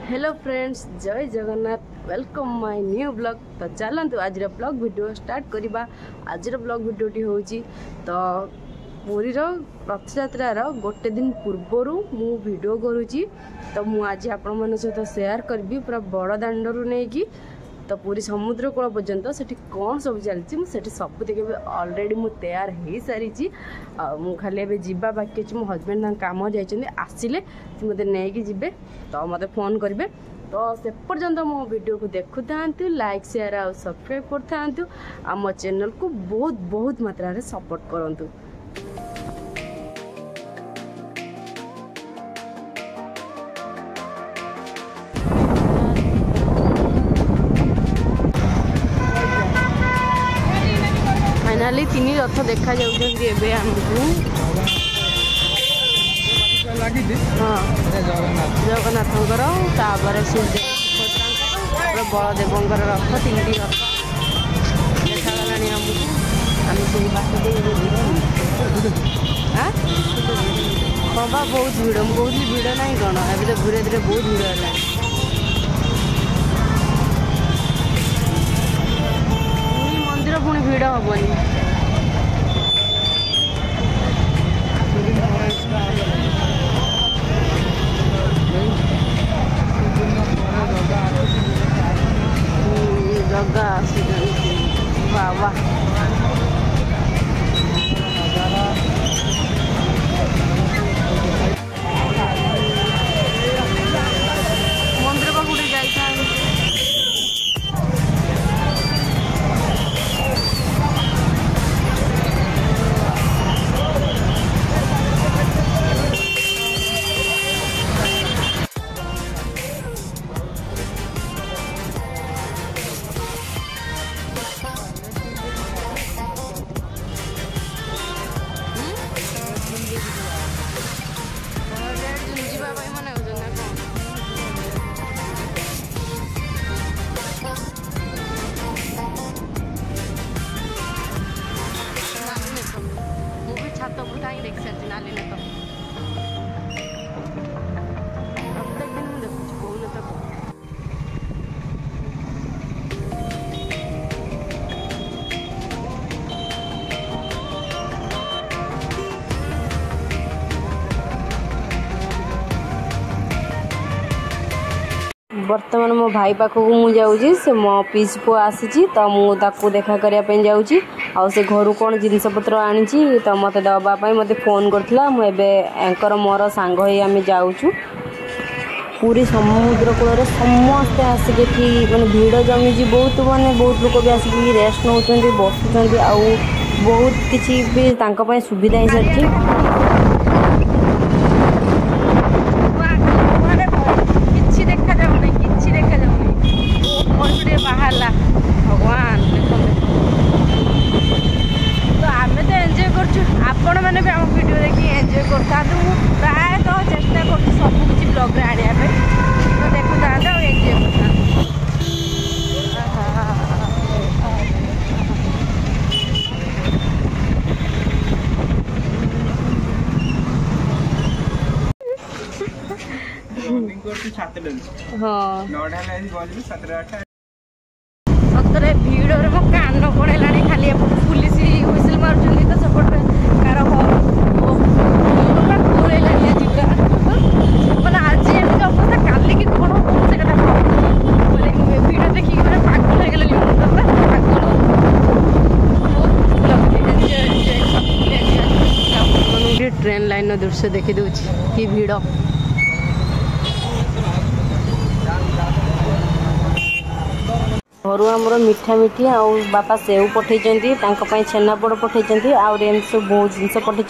Hello friends, जय Jagannath, welcome my new blog. तो चलतु आज ब्लॉग वीडियो स्टार्ट करवा। आज ब्लॉग वीडियोटी हूँ तो पुरी रथ यात्रार गोटे दिन पूर्वर मु वीडियो करुँची। तो मुझे आज आपण मन सहित शेयर करी पूरा बड़ दाण्डरू नहीं कि तो पूरी समुद्र कूल पर्यंत से कौन सब चलती मुझे सब देखे अलरेडी मुझे तैयार हो सारी। मु खाली ए जावा बाकी अच्छी मो हजबैंड काम जाइए आसिले मत नहीं जी तो मत फोन करेंगे। तो से पर्यंत मो वीडियो को देखु था, लाइक शेयर और सब्सक्राइब कर था, आम चैनल को बहुत बहुत मात्रा रे सपोर्ट करंतु। फाइनाली तीन रथ देखा जाऊँगी हाँ जगन्नाथंकर तापर बलदेवंकर रथ तीन रथ देखा गला आम से बात हाँ बा बहुत भिड़ बहुत भिड़ ना कौन अभी तो धीरे धीरे बहुत भिड़ है। मंदिर पुणी भिड़ हेनी जगह बाबा मंदिर पाखु जाई बर्तमान मो भाई पाखक मु जाऊँगी से मो पीस पु आसी तो मुझे देखा करने जाऊँगी आ से घर कौन जिनस पत्र आनी तो मत दवापाई मत फोन करथिला एंकर मोर सांग होई आमे जाऊँ पूरी समुद्र कूल समस्ते आसिक मैंने भिड़ जमी बहुत माने बहुत लोग भी आसिक रेस्ट नौ बसुँच आ बहुत किसी भी सुविधा ही सारी। भगवान तो आम तो एंजॉय कर मैंने भी आम वीडियो देखिए एंजॉय करता प्राय तो चेष्टा कर सब किसी ब्लॉग आने तो देखु था एंजॉय करता। हाँ सतरे भिड़ मो कान पड़ेगा खाली पुलिस हुइसिल मार्च तो सेपटे कार मैंने आज एमती अवस्था काली कि कौन से भिड़ देखिए पागल हो ट्रेन लाइन दृश्य देखी दूसरी कि भिड़ घर आमर मिठा मिठी आ बापा सेव पठे छेनापोड़ पठे आम सब बहुत जिन पठे।